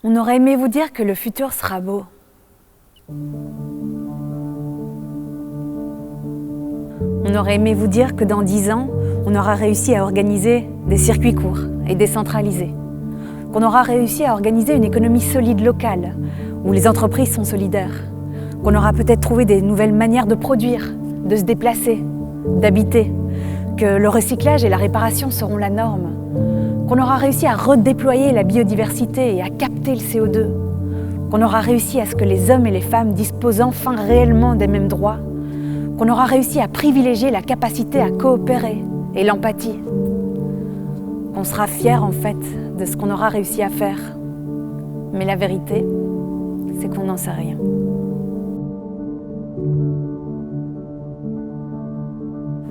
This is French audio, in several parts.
On aurait aimé vous dire que le futur sera beau. On aurait aimé vous dire que dans 10 ans, on aura réussi à organiser des circuits courts et décentralisés. Qu'on aura réussi à organiser une économie solide locale, où les entreprises sont solidaires. Qu'on aura peut-être trouvé des nouvelles manières de produire, de se déplacer, d'habiter. Que le recyclage et la réparation seront la norme. Qu'on aura réussi à redéployer la biodiversité et à capter le CO2. Qu'on aura réussi à ce que les hommes et les femmes disposent enfin réellement des mêmes droits. Qu'on aura réussi à privilégier la capacité à coopérer et l'empathie. Qu'on sera fiers en fait de ce qu'on aura réussi à faire. Mais la vérité, c'est qu'on n'en sait rien.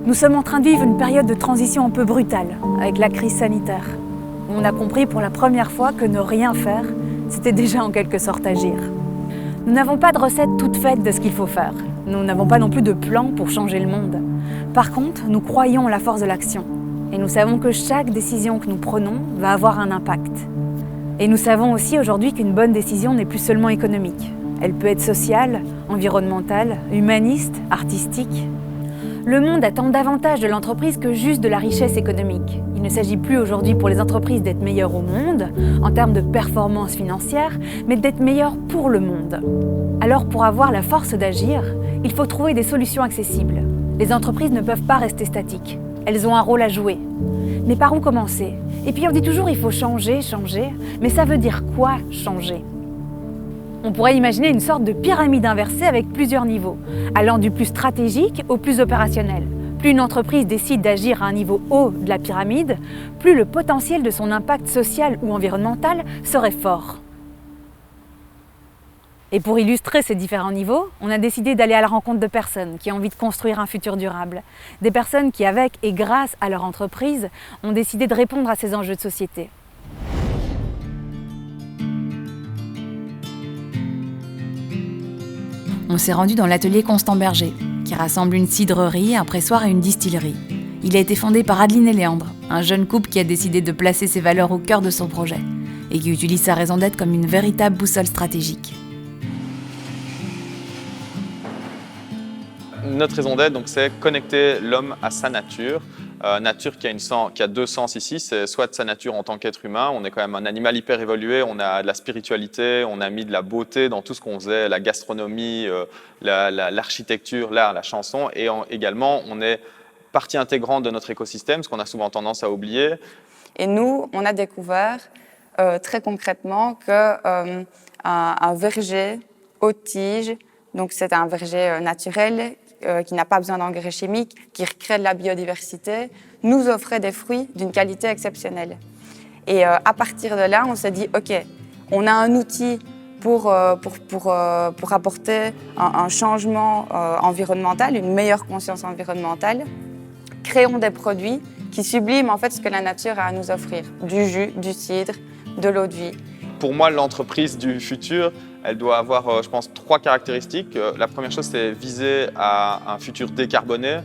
Nous sommes en train de vivre une période de transition un peu brutale avec la crise sanitaire. On a compris pour la première fois que ne rien faire, c'était déjà en quelque sorte agir. Nous n'avons pas de recette toute faite de ce qu'il faut faire. Nous n'avons pas non plus de plan pour changer le monde. Par contre, nous croyons en la force de l'action. Et nous savons que chaque décision que nous prenons va avoir un impact. Et nous savons aussi aujourd'hui qu'une bonne décision n'est plus seulement économique. Elle peut être sociale, environnementale, humaniste, artistique. Le monde attend davantage de l'entreprise que juste de la richesse économique. Il ne s'agit plus aujourd'hui pour les entreprises d'être meilleures au monde, en termes de performance financière, mais d'être meilleures pour le monde. Alors pour avoir la force d'agir, il faut trouver des solutions accessibles. Les entreprises ne peuvent pas rester statiques. Elles ont un rôle à jouer. Mais par où commencer? Et puis on dit toujours il faut changer, mais ça veut dire quoi changer? On pourrait imaginer une sorte de pyramide inversée avec plusieurs niveaux, allant du plus stratégique au plus opérationnel. Plus une entreprise décide d'agir à un niveau haut de la pyramide, plus le potentiel de son impact social ou environnemental serait fort. Et pour illustrer ces différents niveaux, on a décidé d'aller à la rencontre de personnes qui ont envie de construire un futur durable. Des personnes qui, avec et grâce à leur entreprise, ont décidé de répondre à ces enjeux de société. On s'est rendu dans l'atelier Constant Berger, qui rassemble une cidrerie, un pressoir et une distillerie. Il a été fondé par Adeline et Léandre, un jeune couple qui a décidé de placer ses valeurs au cœur de son projet et qui utilise sa raison d'être comme une véritable boussole stratégique. Notre raison d'être, c'est connecter l'homme à sa nature. Nature qui a deux sens ici, c'est soit sa nature en tant qu'être humain, on est quand même un animal hyper évolué, on a de la spiritualité, on a mis de la beauté dans tout ce qu'on faisait, la gastronomie, l'architecture, l'art, la chanson, et également on est partie intégrante de notre écosystème, ce qu'on a souvent tendance à oublier. Et nous, on a découvert très concrètement qu'un verger haute tige, donc c'est un verger naturel, qui n'a pas besoin d'engrais chimiques, qui recrée de la biodiversité, nous offrait des fruits d'une qualité exceptionnelle. Et à partir de là, on s'est dit, OK, on a un outil pour apporter un changement environnemental, une meilleure conscience environnementale. Créons des produits qui subliment en fait ce que la nature a à nous offrir, du jus, du cidre, de l'eau de vie. Pour moi, l'entreprise du futur, elle doit avoir, je pense, 3 caractéristiques. La première chose, c'est viser à un futur décarboné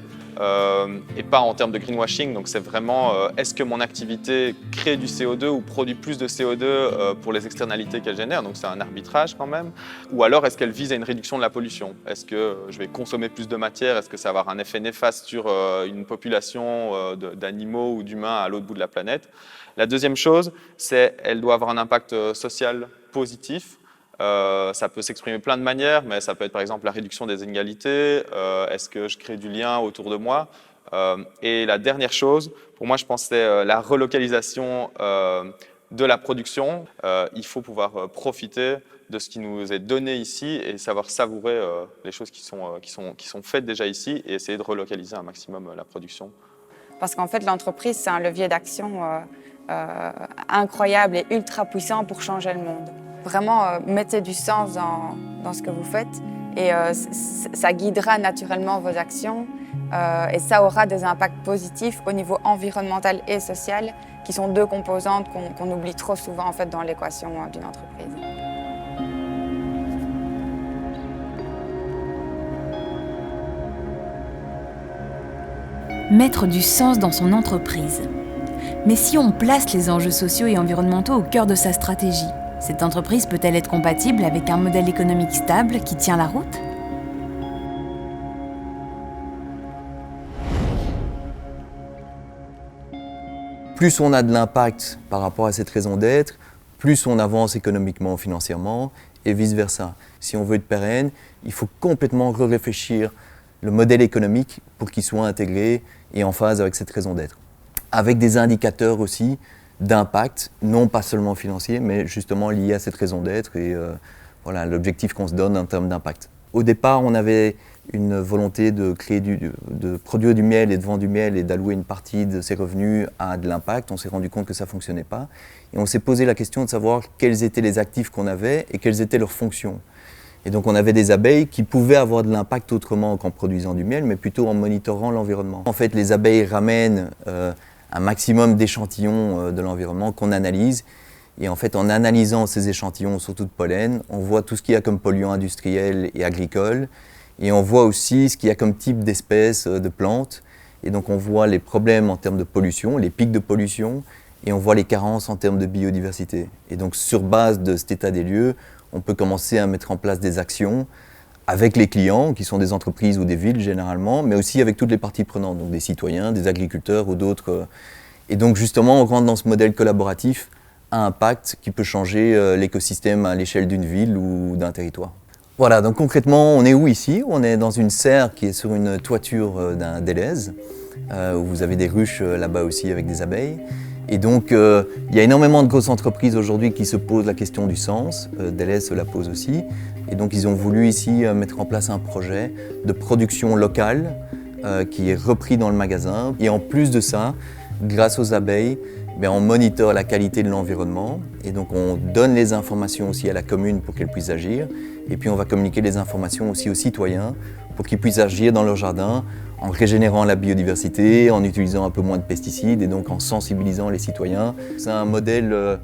et pas en termes de greenwashing. Donc, c'est vraiment, est-ce que mon activité crée du CO2 ou produit plus de CO2 pour les externalités qu'elle génère? Donc, c'est un arbitrage quand même. Ou alors, est-ce qu'elle vise à une réduction de la pollution? Est-ce que je vais consommer plus de matière? Est-ce que ça va avoir un effet néfaste sur une population d'animaux ou d'humains à l'autre bout de la planète? La deuxième chose, c'est qu'elle doit avoir un impact social positif. Ça peut s'exprimer de plein de manières, mais ça peut être par exemple la réduction des inégalités, est-ce que je crée du lien autour de moi? Et la dernière chose, pour moi je pense c'est la relocalisation de la production. Il faut pouvoir profiter de ce qui nous est donné ici et savoir savourer les choses qui sont faites déjà ici et essayer de relocaliser un maximum la production. Parce qu'en fait l'entreprise c'est un levier d'action incroyable et ultra puissant pour changer le monde. Vraiment, mettez du sens dans ce que vous faites et ça guidera naturellement vos actions et ça aura des impacts positifs au niveau environnemental et social qui sont 2 composantes qu'on oublie trop souvent en fait, dans l'équation d'une entreprise. Mettre du sens dans son entreprise. Mais si on place les enjeux sociaux et environnementaux au cœur de sa stratégie, Cette entreprise peut-elle être compatible avec un modèle économique stable qui tient la route ? Plus on a de l'impact par rapport à cette raison d'être, plus on avance économiquement, financièrement, et vice-versa. Si on veut être pérenne, il faut complètement réfléchir le modèle économique pour qu'il soit intégré et en phase avec cette raison d'être. Avec des indicateurs aussi d'impact, non pas seulement financiers, mais justement liés à cette raison d'être et voilà, l'objectif qu'on se donne en termes d'impact. Au départ, on avait une volonté de produire du miel et de vendre du miel et d'allouer une partie de ses revenus à de l'impact. On s'est rendu compte que ça ne fonctionnait pas. Et on s'est posé la question de savoir quels étaient les actifs qu'on avait et quelles étaient leurs fonctions. Et donc on avait des abeilles qui pouvaient avoir de l'impact autrement qu'en produisant du miel, mais plutôt en monitorant l'environnement. En fait, les abeilles ramènent un maximum d'échantillons de l'environnement qu'on analyse. Et en fait, en analysant ces échantillons, surtout de pollen, on voit tout ce qu'il y a comme polluants industriels et agricoles. Et on voit aussi ce qu'il y a comme type d'espèces de plantes. Et donc on voit les problèmes en termes de pollution, les pics de pollution, et on voit les carences en termes de biodiversité. Et donc sur base de cet état des lieux, on peut commencer à mettre en place des actions avec les clients, qui sont des entreprises ou des villes généralement, mais aussi avec toutes les parties prenantes, donc des citoyens, des agriculteurs ou d'autres. Et donc justement, on rentre dans ce modèle collaboratif à impact qui peut changer l'écosystème à l'échelle d'une ville ou d'un territoire. Voilà, donc concrètement, on est où ici ? On est dans une serre qui est sur une toiture d'un délaise, où vous avez des ruches là-bas aussi avec des abeilles. Et donc, il y a énormément de grosses entreprises aujourd'hui qui se posent la question du sens. Deleuze se la pose aussi. Et donc, ils ont voulu ici mettre en place un projet de production locale qui est repris dans le magasin. Et en plus de ça, grâce aux abeilles, on monitore la qualité de l'environnement. Et donc, on donne les informations aussi à la commune pour qu'elle puisse agir. Et puis, on va communiquer les informations aussi aux citoyens pour qu'ils puissent agir dans leur jardin en régénérant la biodiversité, en utilisant un peu moins de pesticides et donc en sensibilisant les citoyens. C'est un modèle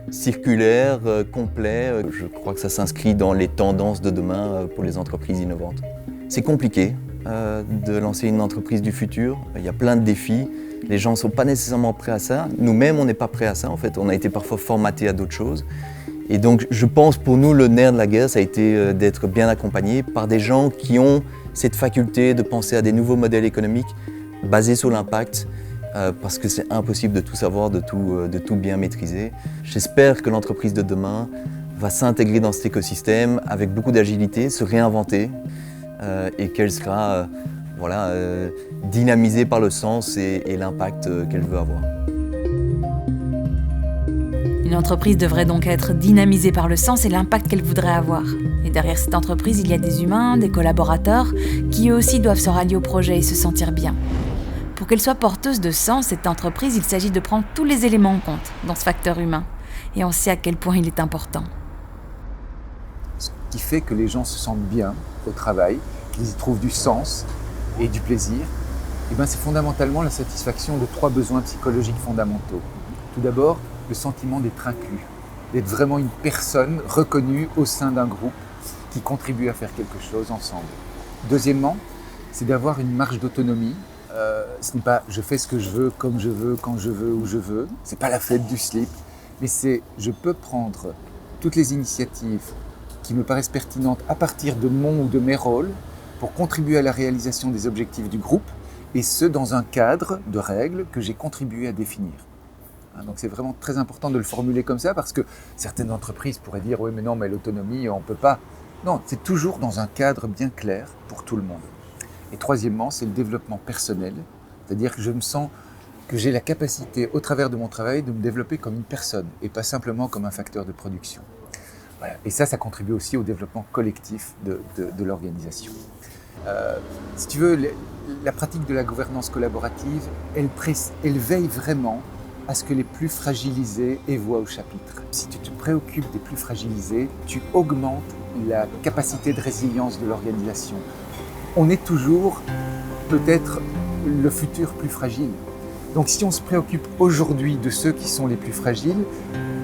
circulaire, complet. Je crois que ça s'inscrit dans les tendances de demain pour les entreprises innovantes. C'est compliqué de lancer une entreprise du futur. Il y a plein de défis. Les gens ne sont pas nécessairement prêts à ça. Nous-mêmes, on n'est pas prêts à ça. En fait, on a été parfois formatés à d'autres choses. Et donc, je pense pour nous, le nerf de la guerre, ça a été d'être bien accompagné par des gens qui ont cette faculté de penser à des nouveaux modèles économiques basés sur l'impact, parce que c'est impossible de tout savoir, de tout bien maîtriser. J'espère que l'entreprise de demain va s'intégrer dans cet écosystème avec beaucoup d'agilité, se réinventer, et qu'elle sera dynamisée par le sens et l'impact qu'elle veut avoir. Une entreprise devrait donc être dynamisée par le sens et l'impact qu'elle voudrait avoir. Et derrière cette entreprise, il y a des humains, des collaborateurs, qui eux aussi doivent se rallier au projet et se sentir bien. Pour qu'elle soit porteuse de sens, cette entreprise, il s'agit de prendre tous les éléments en compte dans ce facteur humain. Et on sait à quel point il est important. Ce qui fait que les gens se sentent bien au travail, qu'ils y trouvent du sens et du plaisir, c'est fondamentalement la satisfaction de 3 besoins psychologiques fondamentaux. Tout d'abord, le sentiment d'être inclus, d'être vraiment une personne reconnue au sein d'un groupe qui contribue à faire quelque chose ensemble. Deuxièmement, c'est d'avoir une marge d'autonomie. Ce n'est pas je fais ce que je veux, comme je veux, quand je veux, où je veux. C'est pas la fête du slip, mais c'est je peux prendre toutes les initiatives qui me paraissent pertinentes à partir de mon ou de mes rôles pour contribuer à la réalisation des objectifs du groupe, et ce dans un cadre de règles que j'ai contribué à définir. Donc c'est vraiment très important de le formuler comme ça, parce que certaines entreprises pourraient dire « oui mais non, mais l'autonomie, on ne peut pas ». Non, c'est toujours dans un cadre bien clair pour tout le monde. Et troisièmement, c'est le développement personnel, c'est-à-dire que je me sens que j'ai la capacité, au travers de mon travail, de me développer comme une personne et pas simplement comme un facteur de production. Voilà. Et ça contribue aussi au développement collectif de l'organisation. Si tu veux, la pratique de la gouvernance collaborative, elle veille vraiment à ce que les plus fragilisés aient voix au chapitre. Si tu te préoccupes des plus fragilisés, tu augmentes la capacité de résilience de l'organisation. On est toujours peut-être le futur plus fragile. Donc si on se préoccupe aujourd'hui de ceux qui sont les plus fragiles,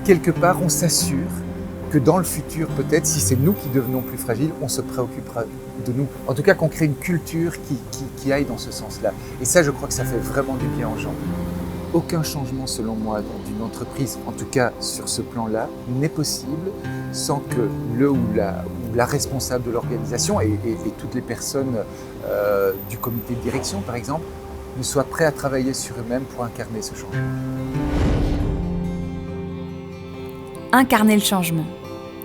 quelque part on s'assure que dans le futur, peut-être, si c'est nous qui devenons plus fragiles, on se préoccupera de nous. En tout cas, qu'on crée une culture qui aille dans ce sens-là. Et ça, je crois que ça fait vraiment du bien aux gens. aucun changement, selon moi, d'une entreprise, en tout cas sur ce plan-là, n'est possible sans que le ou la responsable de l'organisation et toutes les personnes du comité de direction, par exemple, ne soient prêts à travailler sur eux-mêmes pour incarner ce changement. Incarner le changement.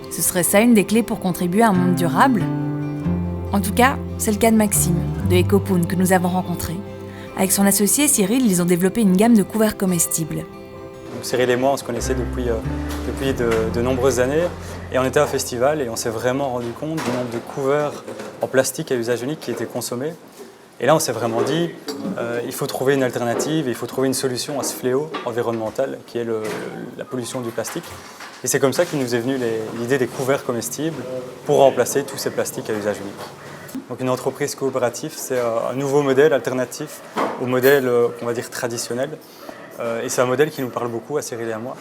Ce serait ça une des clés pour contribuer à un monde durable ? En tout cas, c'est le cas de Maxime, de Ecopoon, que nous avons rencontré. Avec son associé Cyril, ils ont développé une gamme de couverts comestibles. Donc Cyril et moi, on se connaissait depuis de nombreuses années et on était à un festival et on s'est vraiment rendu compte du nombre de couverts en plastique à usage unique qui étaient consommés. Et là, on s'est vraiment dit, il faut trouver une alternative, il faut trouver une solution à ce fléau environnemental qui est la pollution du plastique. Et c'est comme ça qu'il nous est venu l'idée des couverts comestibles pour remplacer tous ces plastiques à usage unique. Donc une entreprise coopérative, c'est un nouveau modèle alternatif au modèle, on va dire, traditionnel. Et c'est un modèle qui nous parle beaucoup à Cyril et à moi.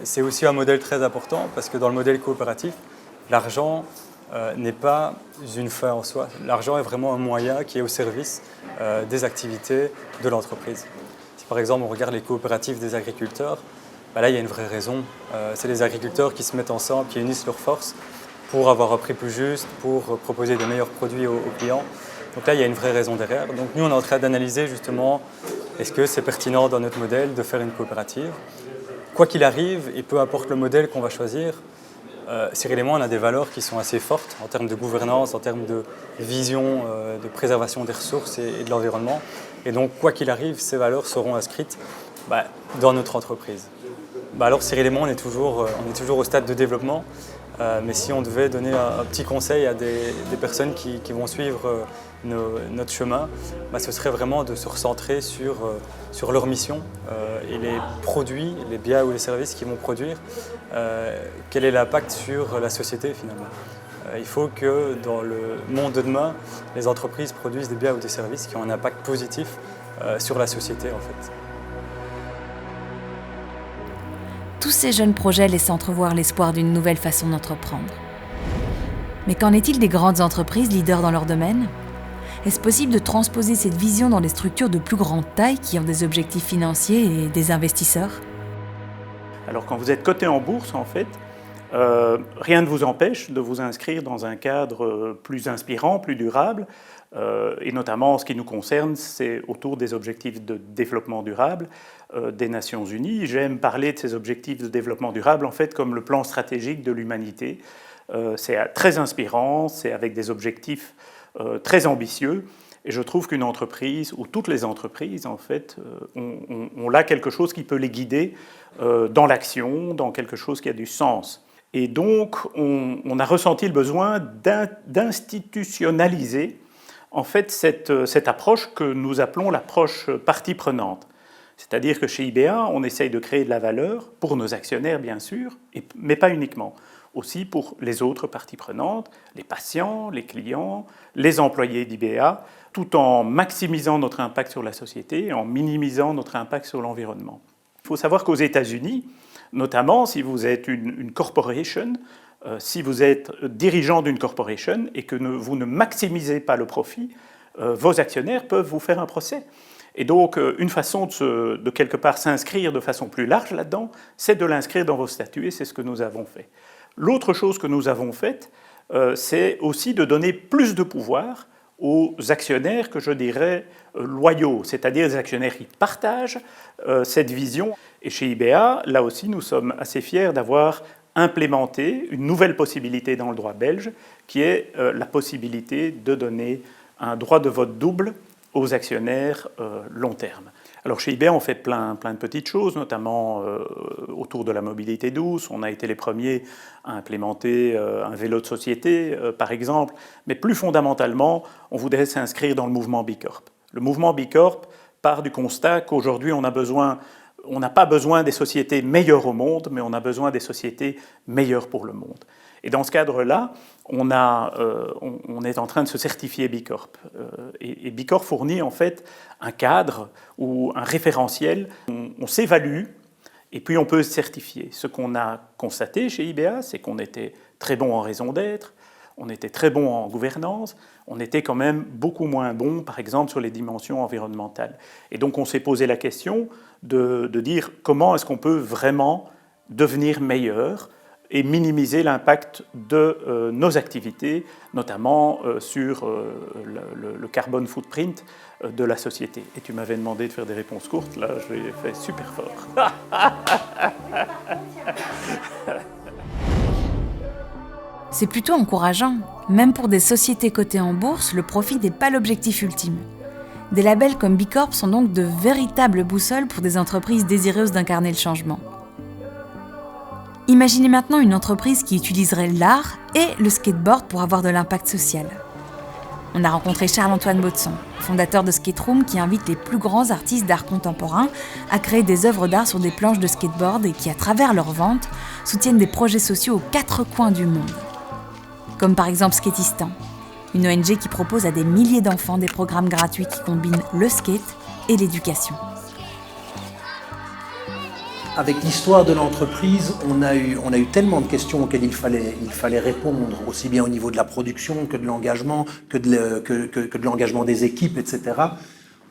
C'est aussi un modèle très important parce que dans le modèle coopératif, l'argent n'est pas une fin en soi. L'argent est vraiment un moyen qui est au service des activités de l'entreprise. Si par exemple on regarde les coopératives des agriculteurs, là il y a une vraie raison. C'est les agriculteurs qui se mettent ensemble, qui unissent leurs forces pour avoir un prix plus juste, pour proposer de meilleurs produits aux clients. Donc là il y a une vraie raison derrière. Donc nous on est en train d'analyser justement est-ce que c'est pertinent dans notre modèle de faire une coopérative. Quoi qu'il arrive, et peu importe le modèle qu'on va choisir, Cyril et moi, on a des valeurs qui sont assez fortes en termes de gouvernance, en termes de vision, de préservation des ressources et de l'environnement. Et donc, quoi qu'il arrive, ces valeurs seront inscrites dans notre entreprise. Alors, Cyril et moi, on est toujours au stade de développement. Mais si on devait donner un petit conseil à des personnes qui vont suivre notre chemin, ce serait vraiment de se recentrer sur leur mission et les produits, les biens ou les services qu'ils vont produire. Quel est l'impact sur la société finalement ? Il faut que dans le monde de demain, les entreprises produisent des biens ou des services qui ont un impact positif sur la société en fait. Tous ces jeunes projets laissent entrevoir l'espoir d'une nouvelle façon d'entreprendre. Mais qu'en est-il des grandes entreprises leaders dans leur domaine ? Est-ce possible de transposer cette vision dans des structures de plus grande taille qui ont des objectifs financiers et des investisseurs ? Alors quand vous êtes coté en bourse, en fait, rien ne vous empêche de vous inscrire dans un cadre plus inspirant, plus durable, et notamment en ce qui nous concerne, c'est autour des objectifs de développement durable des Nations Unies. J'aime parler de ces objectifs de développement durable en fait comme le plan stratégique de l'humanité. C'est très inspirant, c'est avec des objectifs très ambitieux. Et je trouve qu'une entreprise, ou toutes les entreprises, en fait, ont là quelque chose qui peut les guider dans l'action, dans quelque chose qui a du sens. Et donc, on a ressenti le besoin d'institutionnaliser en fait cette approche que nous appelons l'approche partie prenante. C'est-à-dire que chez IBA, on essaye de créer de la valeur pour nos actionnaires, bien sûr, mais pas uniquement. Aussi pour les autres parties prenantes, les patients, les clients, les employés d'IBA, tout en maximisant notre impact sur la société et en minimisant notre impact sur l'environnement. Il faut savoir qu'aux États-Unis, notamment si vous êtes une corporation, si vous êtes dirigeant d'une corporation et que vous ne maximisez pas le profit, vos actionnaires peuvent vous faire un procès. Et donc, une façon de quelque part s'inscrire de façon plus large là-dedans, c'est de l'inscrire dans vos statuts et c'est ce que nous avons fait. L'autre chose que nous avons faite, c'est aussi de donner plus de pouvoir aux actionnaires que je dirais loyaux, c'est-à-dire des actionnaires qui partagent cette vision. Et chez IBA, là aussi, nous sommes assez fiers d'avoir implémenté une nouvelle possibilité dans le droit belge, qui est la possibilité de donner un droit de vote double aux actionnaires long terme. Alors chez IBA, on fait plein de petites choses, notamment autour de la mobilité douce. On a été les premiers à implémenter un vélo de société, par exemple. Mais plus fondamentalement, on voudrait s'inscrire dans le mouvement Bicorp. Le mouvement Bicorp part du constat qu'aujourd'hui, on n'a pas besoin des sociétés meilleures au monde, mais on a besoin des sociétés meilleures pour le monde. Et dans ce cadre-là, on est en train de se certifier Bicorp. Et Bicorp fournit en fait un cadre ou un référentiel. On s'évalue et puis on peut se certifier. Ce qu'on a constaté chez IBA, c'est qu'on était très bon en raison d'être, on était très bon en gouvernance, on était quand même beaucoup moins bon, par exemple, sur les dimensions environnementales. Et donc on s'est posé la question de dire comment est-ce qu'on peut vraiment devenir meilleur et minimiser l'impact de nos activités, notamment sur le carbone footprint de la société. Et tu m'avais demandé de faire des réponses courtes, là je l'ai fait super fort. C'est plutôt encourageant. Même pour des sociétés cotées en bourse, le profit n'est pas l'objectif ultime. Des labels comme B Corp sont donc de véritables boussoles pour des entreprises désireuses d'incarner le changement. Imaginez maintenant une entreprise qui utiliserait l'art et le skateboard pour avoir de l'impact social. On a rencontré Charles-Antoine Baudson, fondateur de Skate Room, qui invite les plus grands artistes d'art contemporain à créer des œuvres d'art sur des planches de skateboard et qui, à travers leurs ventes, soutiennent des projets sociaux aux 4 coins du monde. Comme par exemple Skateistan, une ONG qui propose à des milliers d'enfants des programmes gratuits qui combinent le skate et l'éducation. Avec l'histoire de l'entreprise, on a eu tellement de questions auxquelles il fallait répondre, aussi bien au niveau de la production que de l'engagement, que de l'engagement des équipes, etc.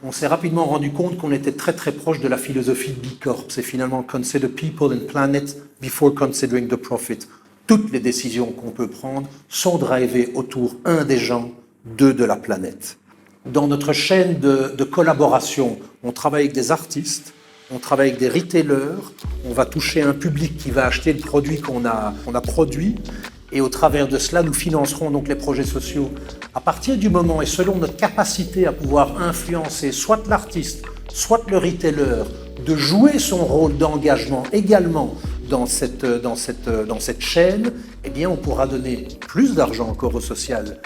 On s'est rapidement rendu compte qu'on était très très proche de la philosophie de B Corp. C'est finalement consider people and planet before considering the profit. Toutes les décisions qu'on peut prendre sont drivées autour, 1, des gens, 2, de la planète. Dans notre chaîne de collaboration, on travaille avec des artistes, on travaille avec des retailers, on va toucher un public qui va acheter le produit qu'on a produit, et au travers de cela, nous financerons donc les projets sociaux. À partir du moment et selon notre capacité à pouvoir influencer soit l'artiste, soit le retailer, de jouer son rôle d'engagement également dans cette chaîne, eh bien on pourra donner plus d'argent encore au social.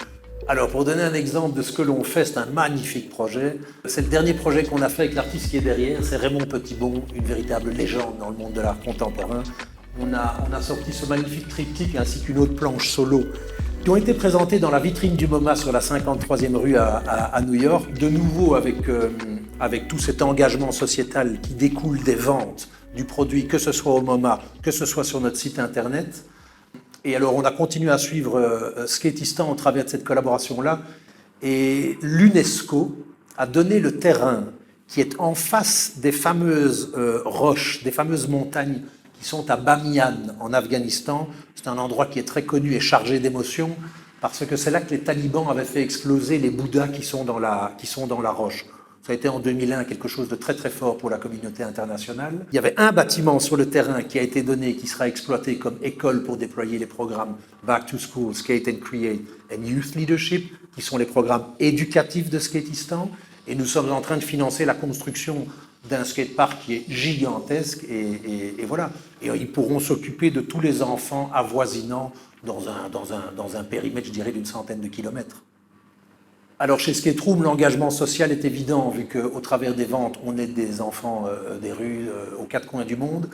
Alors, pour donner un exemple de ce que l'on fait, c'est un magnifique projet. C'est le dernier projet qu'on a fait avec l'artiste qui est derrière, c'est Raymond Petitbon, une véritable légende dans le monde de l'art contemporain. On a sorti ce magnifique triptyque ainsi qu'une autre planche solo qui ont été présentées dans la vitrine du MoMA sur la 53e rue à New York, de nouveau avec tout cet engagement sociétal qui découle des ventes du produit, que ce soit au MoMA, que ce soit sur notre site internet. Et alors, on a continué à suivre Skateistan au travers de cette collaboration-là. Et l'UNESCO a donné le terrain qui est en face des fameuses roches, des fameuses montagnes qui sont à Bamiyan, en Afghanistan. C'est un endroit qui est très connu et chargé d'émotions parce que c'est là que les talibans avaient fait exploser les Bouddhas qui sont dans la roche. Ça a été en 2001 quelque chose de très très fort pour la communauté internationale. Il y avait un bâtiment sur le terrain qui a été donné, qui sera exploité comme école pour déployer les programmes Back to School, Skate and Create and Youth Leadership, qui sont les programmes éducatifs de Skateistan. Et nous sommes en train de financer la construction d'un skatepark qui est gigantesque. Et voilà. Et ils pourront s'occuper de tous les enfants avoisinants dans un périmètre, je dirais, d'une centaine de kilomètres. Alors chez Skate Room, l'engagement social est évident vu qu'au travers des ventes, on aide des enfants des rues aux 4 coins du monde.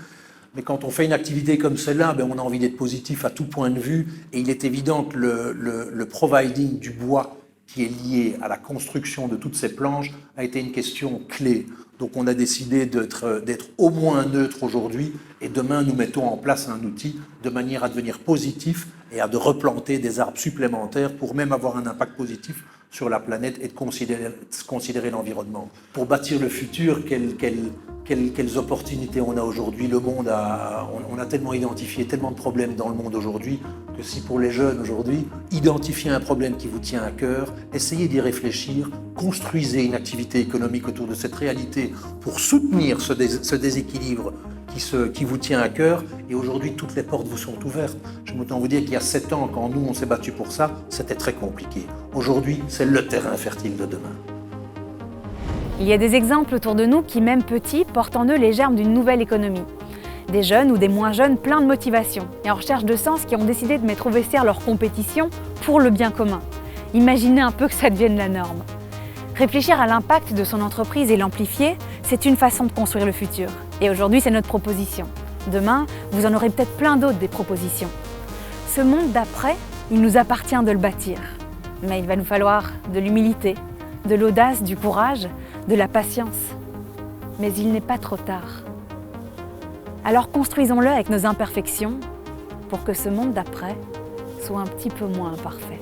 Mais quand on fait une activité comme celle-là, on a envie d'être positif à tout point de vue. Et il est évident que le providing du bois qui est lié à la construction de toutes ces planches a été une question clé. Donc on a décidé d'être au moins neutre aujourd'hui et demain nous mettons en place un outil de manière à devenir positif et à de replanter des arbres supplémentaires pour même avoir un impact positif sur la planète et de considérer l'environnement. Pour bâtir le futur, quelles opportunités on a aujourd'hui. Le monde on a tellement identifié tellement de problèmes dans le monde aujourd'hui que si pour les jeunes aujourd'hui, identifiez un problème qui vous tient à cœur, essayez d'y réfléchir, construisez une activité économique autour de cette réalité pour soutenir ce déséquilibre qui vous tient à cœur. Et aujourd'hui, toutes les portes vous sont ouvertes. Je peux vous dire qu'il y a 7 ans, quand nous, on s'est battu pour ça, c'était très compliqué. Aujourd'hui, c'est le terrain fertile de demain. Il y a des exemples autour de nous qui, même petits, portent en eux les germes d'une nouvelle économie. Des jeunes ou des moins jeunes pleins de motivation et en recherche de sens qui ont décidé de mettre au vestiaire leur compétition pour le bien commun. Imaginez un peu que ça devienne la norme. Réfléchir à l'impact de son entreprise et l'amplifier, c'est une façon de construire le futur. Et aujourd'hui, c'est notre proposition. Demain, vous en aurez peut-être plein d'autres des propositions. Ce monde d'après, il nous appartient de le bâtir. Mais il va nous falloir de l'humilité, de l'audace, du courage, de la patience. Mais il n'est pas trop tard. Alors construisons-le avec nos imperfections pour que ce monde d'après soit un petit peu moins imparfait.